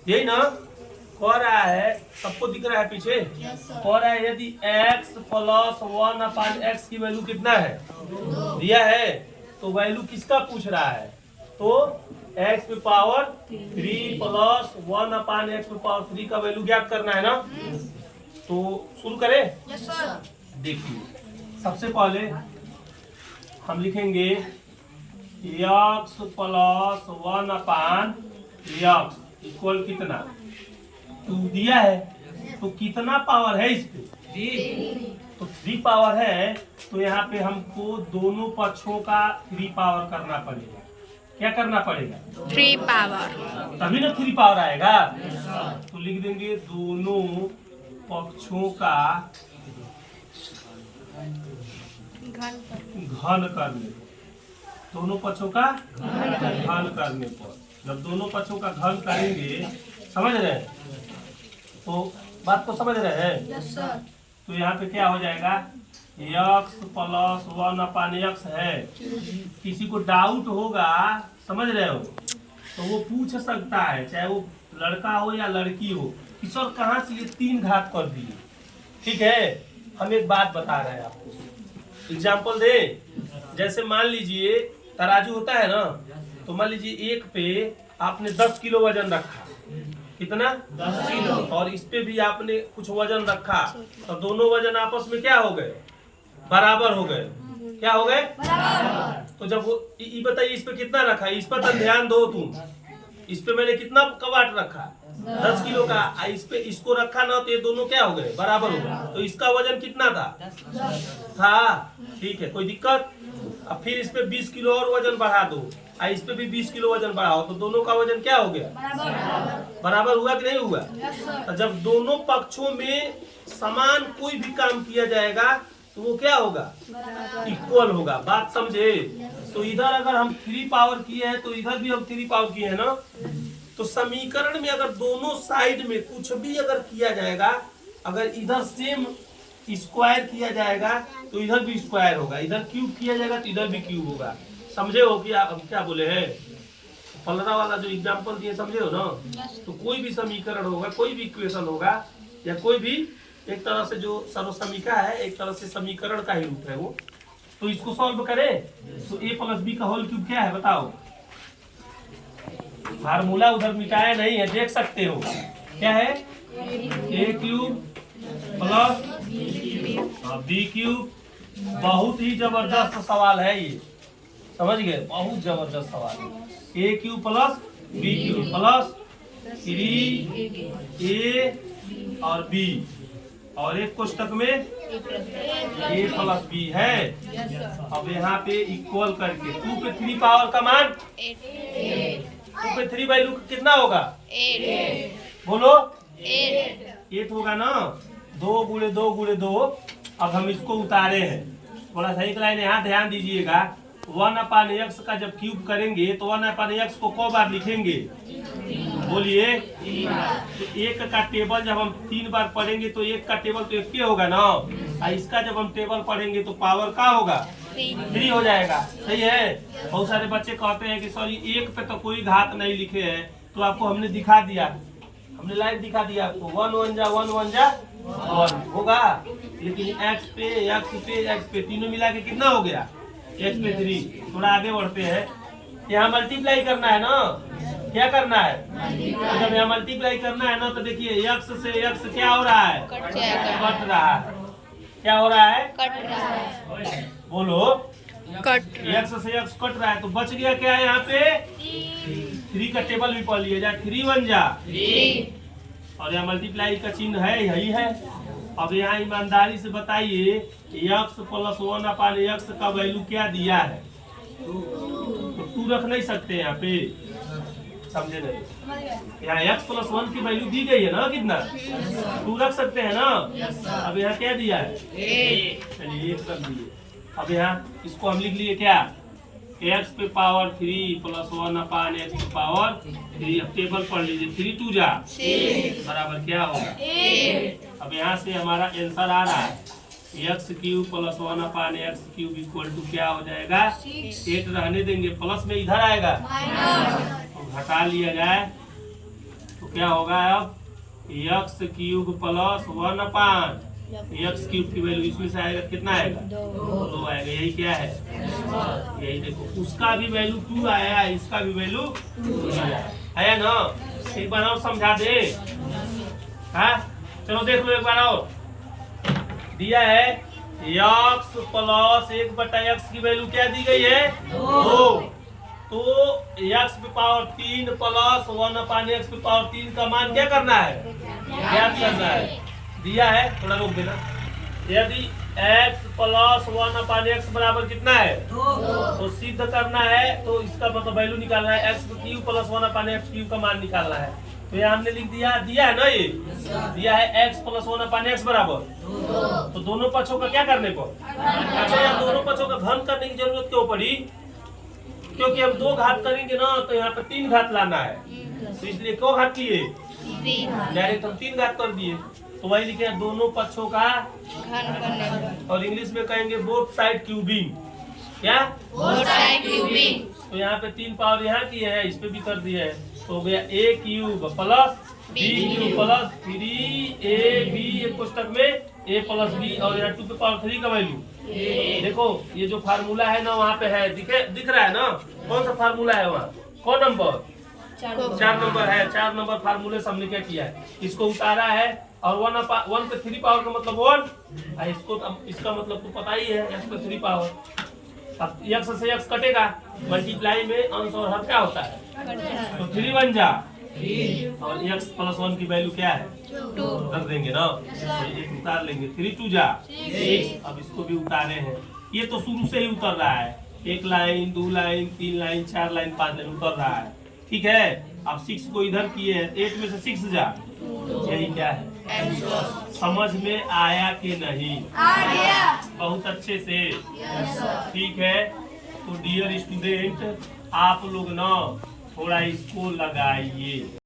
यही ना कह रहा है, सबको दिख रहा है पीछे। कह रहा है यदि x प्लस 1/x की वैल्यू कितना है दिया है, तो वैल्यू किसका पूछ रहा है, तो x पे पावर 3 प्लस 1/x पे पावर 3 का वैल्यू ज्ञात करना है ना। तो शुरू करें। देखिए सबसे पहले हम लिखेंगे x प्लस 1/x इक्वल कितना 2 दिया है, तो कितना पावर है इस पे, तो 3 पावर है। तो यहाँ पे हमको दोनों पक्षों का 3 पावर करना पड़ेगा। क्या करना पड़ेगा, 3 पावर, तभी ना 3 पावर आएगा। तो लिख देंगे दोनों पक्षों का घन करने पर, दोनों पक्षों का घन करने पर, जब दोनों पक्षों का घन करेंगे, समझ रहे हैं, तो बात को समझ रहे हैं। तो यहाँ पे क्या हो जाएगा, x प्लस 1/x है। किसी को डाउट होगा, समझ रहे हो, तो वो पूछ सकता है, चाहे वो लड़का हो या लड़की हो, कि सर कहाँ से ये 3 घात कर दिए। ठीक है, हम एक बात बता रहे हैं आपको, एग्जाम्पल दे। जैसे मान लीजिए तराजू होता है ना, तो मान लीजिए एक पे आपने 10 किलो वजन रखा, कितना 10 किलो, और इस पे भी आपने कुछ वजन रखा, तो दोनों वजन आपस में क्या हो गए, बराबर हो गए। क्या हो गए, बराबर। तो जब ये बताइए इस पे कितना रखा, इस पर तो ध्यान दो तुम, इस पे मैंने कितना कवाट रखा 10 किलो का, इस पे इसको रखा ना, तो ये दोनों क्या हो गए, बराबर हो गए। तो इसका वजन कितना था, ठीक है, कोई दिक्कत। अब फिर इस पे 20 किलो और वजन बढ़ा दो, इस पे भी 20 किलो वजन बढ़ाओ, तो दोनों का वजन क्या हो गया, बराबर हुआ कि नहीं हुआ। तो जब दोनों पक्षों में समान कोई भी काम किया जाएगा, तो वो क्या होगा, इक्वल होगा। बात समझे। तो इधर अगर हम 3 पावर किए हैं, तो इधर भी हम 3 पावर किए हैं ना। तो समीकरण में अगर दोनों साइड में कुछ भी अगर किया जाएगा, अगर इधर सेम स्क्वायर किया जाएगा, तो इधर भी स्क्वायर होगा, इधर क्यूब किया जाएगा तो इधर भी क्यूब होगा। समझे हो कि हम क्या बोले हैं, फलरा वाला जो एग्जांपल दिए, समझे हो ना। तो कोई भी समीकरण होगा, कोई भी इक्वेशन होगा, या कोई भी एक तरह से जो सर्वसमीका है, एक तरह से समीकरण का ही रूप है वो। तो इसको सॉल्व करें, तो a प्लस बी का होल क्यूब क्या है बताओ। फार्मूला उधर मिटाया नहीं है, देख सकते हो, क्या है, a cube plus B cube. बहुत ही जबरदस्त सवाल है ये, समझ गए, बहुत जबरदस्त सवाल है। a cube plus B cube plus 3a और b, और एक कोष्टक में a प्लस b है। अब यहाँ पे इक्वल करके 2 पे 3 पावर का मान 2 पे 3 वैल्यू कितना होगा, 8 बोलो 8 होगा ना। 2 गुणे 2 गुणे 2। अब हम इसको उतारे हैं, थोड़ा सा एक लाइन यहाँ ध्यान दीजिएगा। 1/x का जब क्यूब करेंगे, तो 1/x को कौ बार लिखेंगे, बोलिए। तो 1 का टेबल जब हम 3 बार पढ़ेंगे, तो 1 का टेबल तो 1 होगा ना, और इसका जब हम टेबल पढ़ेंगे तो पावर का होगा 3 हो जाएगा। सही है। बहुत सारे बच्चे कहते हैं कि सॉरी 1 पे तो कोई घात नहीं लिखे हैं, तो आपको हमने दिखा दिया, हमने लाइव दिखा दिया आपको, 1 1 जा 1 1 जा 1 होगा। लेकिन x पे तीनों मिला के कितना हो गया, x पे 3। थोड़ा आगे बढ़ते हैं, यहाँ मल्टीप्लाई करना है ना, क्या करना है, तो जब यहाँ मल्टीप्लाई करना है ना, तो देखिए x से x क्या हो रहा है, कट रहा है। क्या हो रहा है, कट रहा है, बोलो, कट x से x कट रहा है। तो बच गया क्या है, यहाँ पे 3 का टेबल भी पढ़ लिया जाए, 3 1 जा 3, और यहाँ मल्टीप्लाई का चिन्ह है, यही है। अब यहाँ ईमानदारी से बताइए x प्लस 1/x का वैल्यू क्या दिया है, तो 2 रख नहीं सकते यहाँ पे, समझे नहीं। यहाँ x प्लस 1 की वैल्यू दी गई है ना, कितना 2 रख सकते हैं ना। अब यहाँ क्या दिया है, चलिए 1 कर दिए। अब यहाँ इसको हम लिख लिए क्या, x पे पावर 3 प्लस 1/x पे पावर 3। अब टेबल पढ़ लीजिए, 3 2 जा 6 बराबर क्या होगा 8। अब यहाँ से हमारा आंसर आ रहा है x cube plus 1/x cube equal to क्या हो जाएगा 8। रहने देंगे, प्लस में इधर आएगा तो घटा लिया जाए, क्या होगा अब एक्स क्यूब प्लस 1 अपान एक्स क्यूब की वैल्यू इसमें से आएगा कितना आएगा 2 आएगा। यही क्या है यही देखो उसका भी वैल्यू 2 आया इसका भी वैल्यू 2 आया ना। एक बार और समझा दे। हाँ चलो देख लो एक बार और दिया है एक्स प्लस 1/x की वैल्यू क्या दी गई है 2। तो x पे पावर 3 प्लस 1 अपान x पे पावर 3 का मान क्या करना है ज्ञात करना है। दिया है थोड़ा रोक देना। यदि x प्लस 1 अपान x बराबर कितना है 2 तो सिद्ध करना है तो इसका मतलब वैल्यू निकालना है x क्यूब प्लस 1 अपान x क्यूब का मान निकालना है। तो ये हमने लिख दिया है ना ये दिया है x प्लस 1 अपान x बराबर 2। तो दोनों पक्षों का क्या करने को अच्छा यहाँ दोनों पक्षों का घन करने की जरूरत क्यों पड़ी क्योंकि हम 2 घात करेंगे ना तो यहाँ पे 3 घात लाना है। तो इसलिए क्यों घात किए डायरेक्ट हम 3 घात कर दिए। तो वही लिखे हैं दोनों पक्षों का और इंग्लिश में कहेंगे बोथ साइड क्यूबिंग। क्या बोथ साइड क्यूबिंग। तो यहाँ पे 3 पावर यहाँ की है इस पे भी कर दिया है तो हो गया a cube plus b cube plus 3ab पुस्तक में a प्लस b और यहाँ 2 पे पावर 3 का वैल्यू देखो ये जो फार्मूला है ना वहाँ पे है दिख रहा है ना कौन सा फार्मूला है वहाँ कौन नंबर 4 नंबर है। 4 नंबर फार्मूले से हमने क्या किया है इसको उतारा है और 1 पे 3 पावर का मतलब 1 इसको अब इसका मतलब तो पता ही है x पे 3 पावर। अब x से x कटेगा मल्टीप्लाई में अंश और हर क्या होता है तो 3 बन जा और x प्लस 1 की वैल्यू क्या है 2 रख देंगे ना तो एक उतार लेंगे 3 2 जा 6। अब इसको भी उतारे हैं ये तो शुरू से ही उतर रहा है 1 line 2 line 3 line 4 line 5 line उतर रहा है ठीक है। अब 6 को इधर किए हैं 8 में से 6 जा यही क्या है समझ में आया कि नहीं आ गया बहुत अच्छे से ठीक है। तो डियर स्टूडेंट आप लोग ना थोड़ा इसको लगाइए।